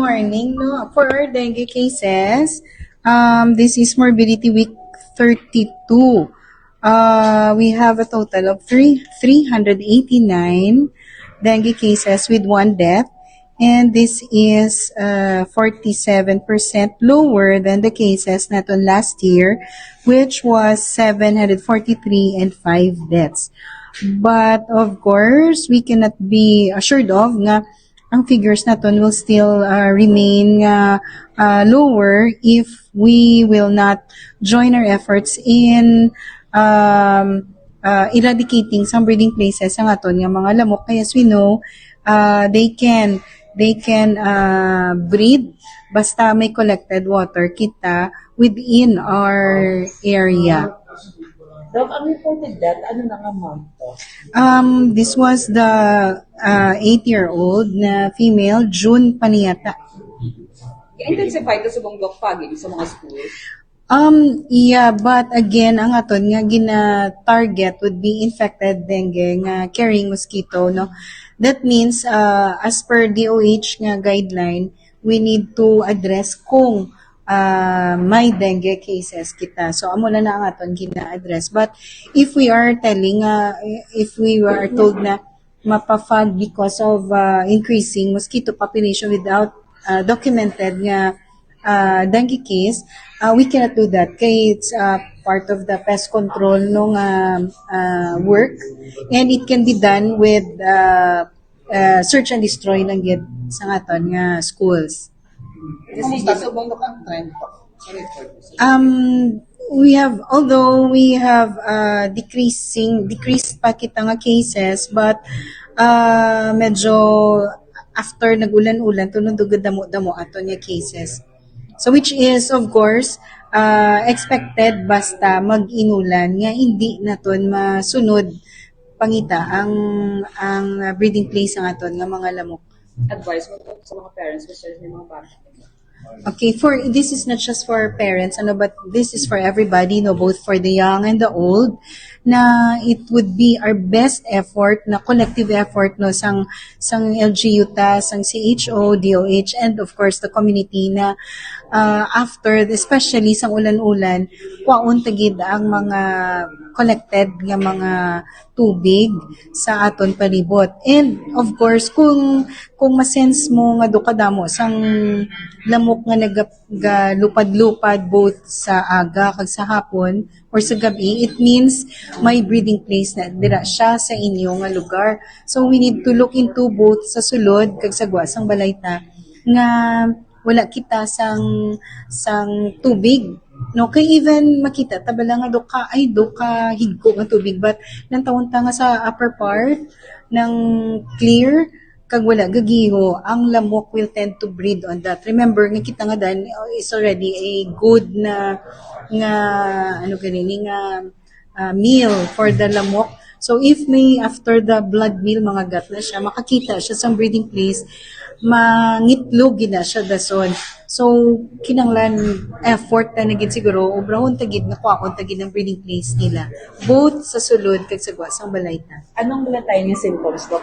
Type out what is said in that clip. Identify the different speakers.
Speaker 1: morning. No, for our dengue cases, this is morbidity week 32. We have a total of 389 dengue cases with one death, and this is 47% lower than the cases naton last year, which was 743 and 5 deaths. But of course, we cannot be assured of nga ang figures naton will still remain lower if we will not join our efforts in eradicating some breeding places sa aton nga mga lamok. Kaya as we know, they can breed basta may collected water kita within our area.
Speaker 2: Doc, ang reported death, ano na nga month to?
Speaker 1: This was the 8-year-old na female, June Paniyata.
Speaker 3: I-intensify ito sa bundok pagi sa mga schools?
Speaker 1: Yeah, but again, ang aton nga gina-target would be infected dengue nga carrying mosquito, no? That means, as per DOH nga guideline, we need to address kung may dengue cases kita. So, amo na ang aton gina-address. But, if we are telling, if we are told na mapafag because of increasing mosquito population without documented nga dengue case, we cannot do that. Kaya it's part of the pest control nung work. And it can be done with search and destroy lang yun sa aton nga schools. Although we have decreased pa kita nga cases, but medyo after nagulan-ulan, tunod-ugad damo-damo ato nga cases. So which is, of course, expected basta mag-inulan nga hindi naton masunod pangita ang breeding place ang aton nga mga lamok.
Speaker 3: Advice mo to sa mga parents, especially ng mga bata.
Speaker 1: Okay, this is not just for parents, but this is for everybody, both for the young and the old, na it would be our best effort, na collective effort, sang LGU ta, sang CHO, DOH, and of course the community na after, especially sang ulan-ulan, kwaon tagid ang mga collected nga mga tubig sa aton palibot. And of course, kung masense mo nga dukadamo sang lamok nga nagalupad-lupad both sa aga kag sa hapon or sa gabi, it means may breeding place na dira siya sa inyo nga lugar. So we need to look into both sa sulod kag sa guwas sang balayta nga wala kita sang tubig. No, kay even makita tabala nga doka higko nga tubig, but nang tawon ta nga sa upper part ng clear kag wala gagiho, ang lamok will tend to breed on that. Remember nga kita nga dan is already a good na meal for the lamok. So if may after the blood meal mga gat na siya, makakita siya sa breeding place, mangitlog gina siya dason. So kinanglan effort na naging siguro obrahon tagid na kuakon tagid ng breeding place nila both sa sulod kag sa guwas ang balayta.
Speaker 2: Anong tayo ng symptoms, Doc?